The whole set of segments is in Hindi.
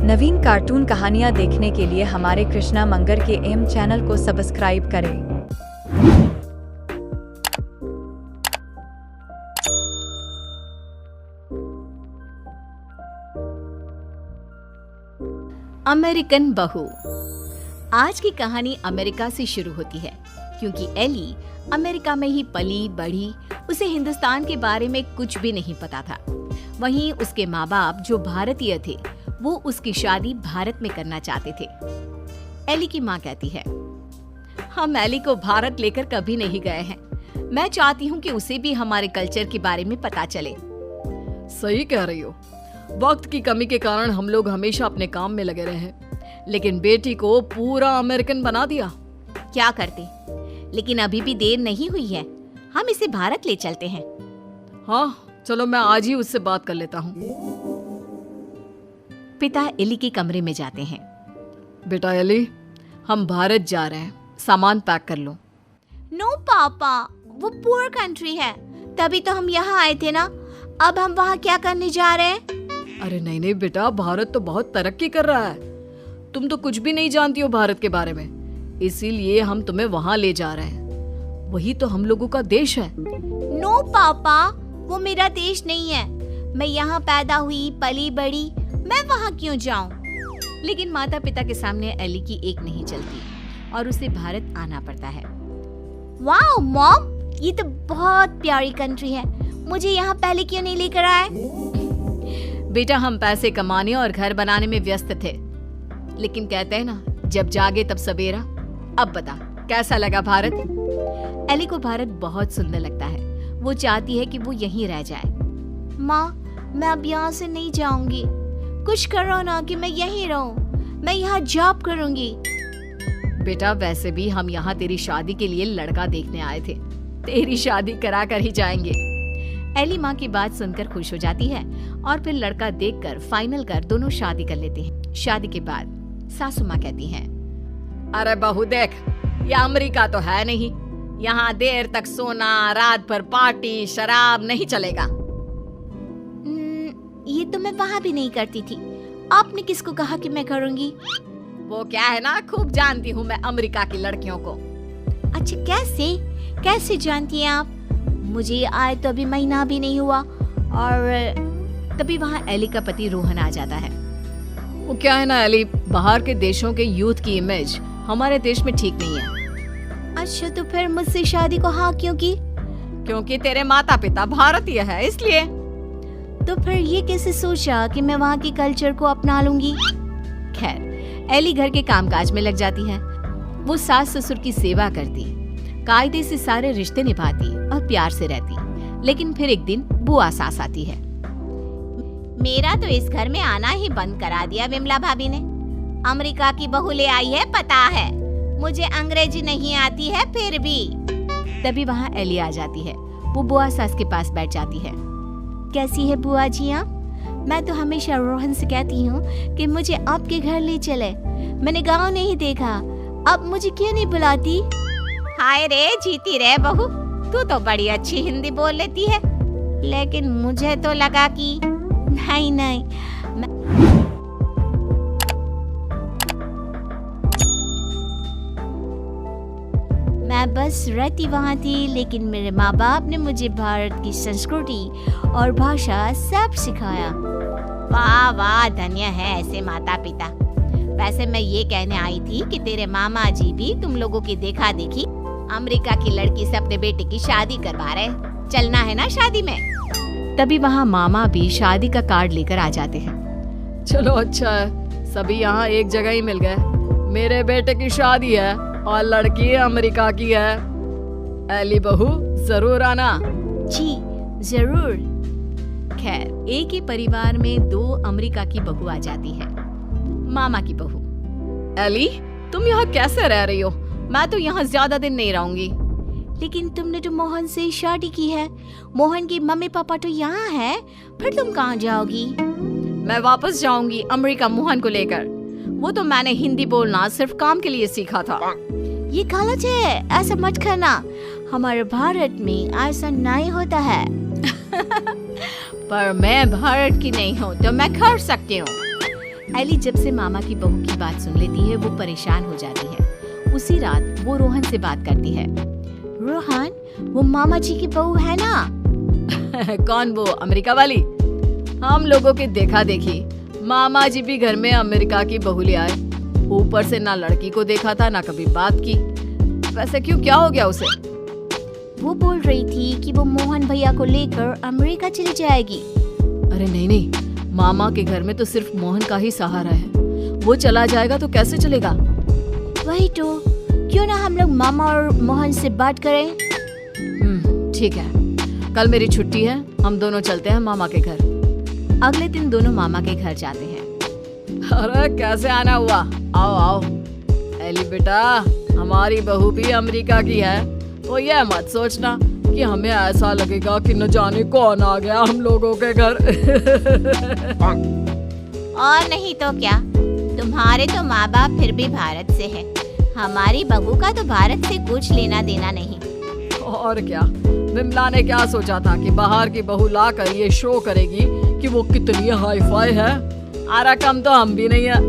नवीन कार्टून कहानियाँ देखने के लिए हमारे कृष्णा मंगर के एम चैनल को सब्सक्राइब करें। अमेरिकन बहू। आज की कहानी अमेरिका से शुरू होती है, क्योंकि एली अमेरिका में ही पली बढ़ी। उसे हिंदुस्तान के बारे में कुछ भी नहीं पता था। वहीं उसके माँ बाप जो भारतीय थे, वो उसकी शादी भारत में करना चाहते थे। एली की माँ कहती है, हम एली को भारत लेकर कभी नहीं गए हैं। मैं चाहती हूँ कि उसे भी हमारे कल्चर के बारे में पता चले। सही कह रही हो। वक्त की कमी के कारण हम लोग हमेशा अपने काम में लगे रहे हैं, लेकिन बेटी को पूरा अमेरिकन बना दिया। क्या करते, लेकिन अभी भी देर नहीं हुई है। हम इसे भारत ले चलते हैं। हाँ चलो, मैं आज ही उससे बात कर लेता हूँ। पिता एली के कमरे में जाते हैं। बेटा एली, हम भारत जा रहे हैं, सामान पैक कर लो। नो पापा, वो पुअर कंट्री है, तभी तो हम यहाँ आए थे ना। अब हम वहाँ क्या करने जा रहे हैं? अरे नहीं नहीं बेटा, भारत तो बहुत तरक्की कर रहा है। तुम तो कुछ भी नहीं जानती हो भारत के बारे में, इसीलिए हम तुम्हें वहाँ ले जा रहे हैं। वही तो हम लोगों का देश है। नो पापा, वो मेरा देश नहीं है। मैं यहाँ पैदा हुई, पली बड़ी, मैं वहाँ क्यों जाऊँ? लेकिन माता पिता के सामने एली की एक नहीं चलती और उसे भारत आना पड़ता है। वाओ मॉम, ये तो बहुत प्यारी कंट्री है। मुझे यहाँ पहले क्यों नहीं लेकर आए? बेटा, हम पैसे कमाने और घर बनाने में व्यस्त थे, लेकिन कहते हैं ना, जब जागे तब सवेरा। अब बता, कैसा लगा भारत? एली को भारत बहुत सुंदर लगता है। वो चाहती है कि वो यहीं रह जाए। माँ, मैं अब यहाँ से नहीं जाऊंगी। कुछ करो ना कि मैं यहीं रहूं। मैं यहाँ जॉब करूंगी। बेटा, वैसे भी हम यहाँ तेरी शादी के लिए लड़का देखने आए थे। तेरी शादी करा कर ही जाएंगे। एली माँ की बात सुनकर खुश हो जाती है और फिर लड़का देखकर फाइनल कर दोनों शादी कर लेते हैं। शादी के बाद सासू माँ कहती हैं, अरे बहू देख, ये अमेरिका तो है नहीं। यहाँ देर तक सोना, रात भर पार्टी, शराब नहीं चलेगा। ये तो मैं वहाँ भी नहीं करती थी। आपने किसको कहा कि मैं करूँगी? वो क्या है ना, खूब जानती हूँ मैं अमेरिका की लड़कियों को। अच्छा, कैसे जानती हैं आप? मुझे आए तो अभी महीना भी नहीं हुआ। और तभी वहाँ एली का पति रोहन आ जाता है। वो क्या है ना एली, बाहर के देशों के यूथ की इमेज हमारे देश में ठीक नहीं है। अच्छा, तो फिर मुझसे शादी को हाँ क्यों की? क्योंकि तेरे माता पिता भारतीय है, इसलिए। तो फिर ये कैसे सोचा कि मैं वहाँ के कल्चर को अपना लूंगी? खैर, एली घर के कामकाज में लग जाती है। वो सास ससुर की सेवा करती, कायदे से सारे रिश्ते निभाती और प्यार से रहती। लेकिन फिर एक दिन बुआ सास आती है। मेरा तो इस घर में आना ही बंद करा दिया विमला भाभी ने। अमेरिका की बहू ले आई है, पता है। मुझे अंग्रेजी नहीं आती है फिर भी। तभी वहाँ एली आ जाती है। वो बुआ सास के पास बैठ जाती है। कैसी है बुआ जी आप? मैं तो हमेशा रोहन से कहती हूँ कि मुझे आपके घर ले चले। मैंने गाँव नहीं देखा, अब मुझे क्यों नहीं बुलाती? हाय रे, जीती रे बहू, तू तो बड़ी अच्छी हिंदी बोल लेती है। लेकिन मुझे तो लगा कि नहीं, मैं बस रहती वहाँ थी, लेकिन मेरे माँ बाप ने मुझे भारत की संस्कृति और भाषा सब सिखाया। वाह वाह, धन्य है ऐसे माता पिता। वैसे मैं ये कहने आई थी कि तेरे मामा जी भी तुम लोगों की देखा देखी अमेरिका की लड़की से अपने बेटे की शादी करवा रहे। चलना है ना शादी में? तभी वहाँ मामा भी शादी का कार्ड लेकर आ जाते हैं। चलो अच्छा है, सभी यहाँ एक जगह ही मिल गए। मेरे बेटे की शादी है और लड़की अमेरिका की है। एली बहू, जरूर आना। जी जरूर। खैर, एक ही परिवार में दो अमेरिका की बहू आ जाती है। मामा की बहू, एली तुम यहाँ कैसे रह रही हो? मैं तो यहाँ ज्यादा दिन नहीं रहूंगी। लेकिन तुमने तो मोहन से शादी की है। मोहन के मम्मी पापा तो यहाँ है, फिर तुम कहाँ जाओगी? मैं वापस जाऊंगी अमेरिका मोहन को लेकर। वो तो मैंने हिंदी बोलना सिर्फ काम के लिए सीखा था। ये गलत है, ऐसा मत करना। हमारे भारत में ऐसा नहीं होता है। पर मैं भारत की नहीं हूँ तो मैं कर सकती हूँ। एली जब से मामा की बहू की बात सुन लेती है वो परेशान हो जाती है। उसी रात वो रोहन से बात करती है। रोहन, वो मामा जी की बहू है ना? कौन, वो अमेरिका वाली? हम लोगों के देखा देखी मामा जी भी घर में अमेरिका की बहू ले आए। ऊपर से ना लड़की को देखा था ना कभी बात की। वैसे क्यों, क्या हो गया उसे? वो बोल रही थी कि वो मोहन भैया को लेकर अमेरिका चली जाएगी। अरे नहीं नहीं, मामा के घर में तो सिर्फ मोहन का ही सहारा है। वो चला जाएगा तो कैसे चलेगा? वही तो, क्यों ना हम लोग मामा और मोहन से बात करें? ठीक है, कल मेरी छुट्टी है, हम दोनों चलते हैं मामा के घर। अगले दिन दोनों मामा के घर जाते हैं। अरे कैसे आना हुआ, आओ आओ। एली बेटा, हमारी बहू भी अमेरिका की है, तो ये मत सोचना कि हमें ऐसा लगेगा कि न जाने कौन आ गया हम लोगों के घर। और नहीं तो क्या, तुम्हारे तो माँ बाप फिर भी भारत से है। हमारी बहू का तो भारत से कुछ लेना देना नहीं। और क्या, विमला ने क्या सोचा था कि बाहर की बहू लाकर ये शो करेगी कि वो कितनी हाई फाई है। आरा कम तो हम भी नहीं है।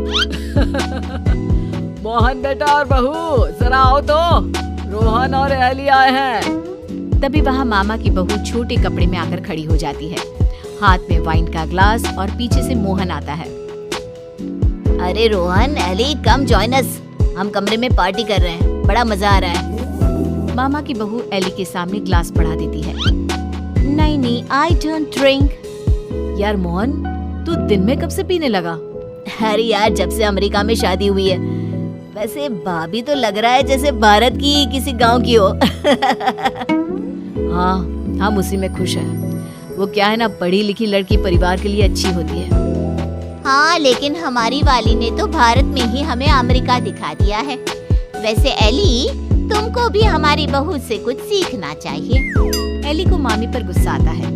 मोहन बेटा और बहू जरा आओ तो, रोहन और एली आए हैं। तभी वहाँ मामा की बहू छोटे कपड़े में आकर खड़ी हो जाती है, हाथ में वाइन का ग्लास, और पीछे से मोहन आता है। अरे Rohan, Ellie, come join us, हम कमरे में पार्टी कर रहे हैं, बड़ा मजा आ रहा है। मामा की बहू एली के सामने ग्लास बढ़ा देती है। नहीं नहीं, आई डोंट ड्रिंक। यार मोहन, तू दिन में कब से पीने लगा? अरे यार, जब से अमेरिका में शादी हुई है। वैसे भाभी तो लग रहा है जैसे भारत की किसी गांव की हो। हाँ, हम उसी में खुश हैं। वो क्या है ना, पढ़ी लिखी लड़की परिवार के लिए अच्छी होती है। हाँ, लेकिन हमारी वाली ने तो भारत में ही हमें अमेरिका दिखा दिया है। वैसे एली, तुमको भी हमारी बहू से कुछ सीखना चाहिए। एली को मामी पर गुस्सा आता है।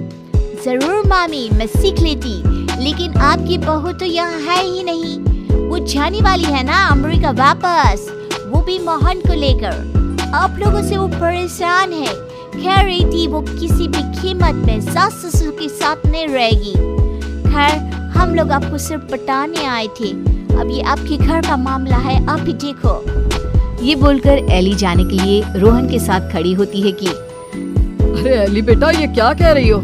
जरूर मामी, मैं सीख लेती, लेकिन आपकी बहू तो यहाँ है ही नहीं। वो जाने वाली है ना अमेरिका वापस, वो भी मोहन को लेकर। आप लोगों से वो परेशान है, कह रही थी वो किसी भी कीमत में सास ससुर के साथ नहीं रहेगी। खैर, हम लोग आपको सिर्फ पटाने आए थे, अब ये आपके घर का मामला है, आप ही देखो। ये बोलकर एली जाने के लिए रोहन के साथ खड़ी होती है कि अरे एली बेटा, ये क्या कह रही हो?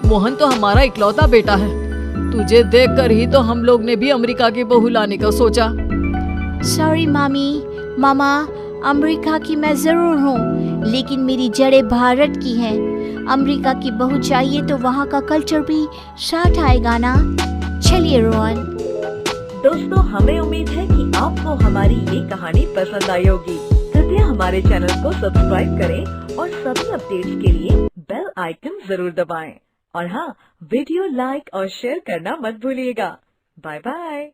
मोहन तो हमारा इकलौता बेटा है। तुझे देखकर ही तो हम लोग ने भी अमेरिका की बहू लाने का सोचा। सॉरी मामी, मामा, अमेरिका की मैं जरूर हूँ, लेकिन मेरी जड़ें भारत की हैं। अमेरिका की बहू चाहिए तो वहाँ का कल्चर भी साथ आएगा ना। चलिए रोहन। दोस्तों, हमें उम्मीद है कि आपको हमारी ये कहानी पसंद आई होगी। कृपया हमारे चैनल को सब्सक्राइब करें और सभी अपडेट्स के लिए बेल आइकन जरूर दबाएं। और हाँ, वीडियो लाइक और शेयर करना मत भूलिएगा। Bye bye.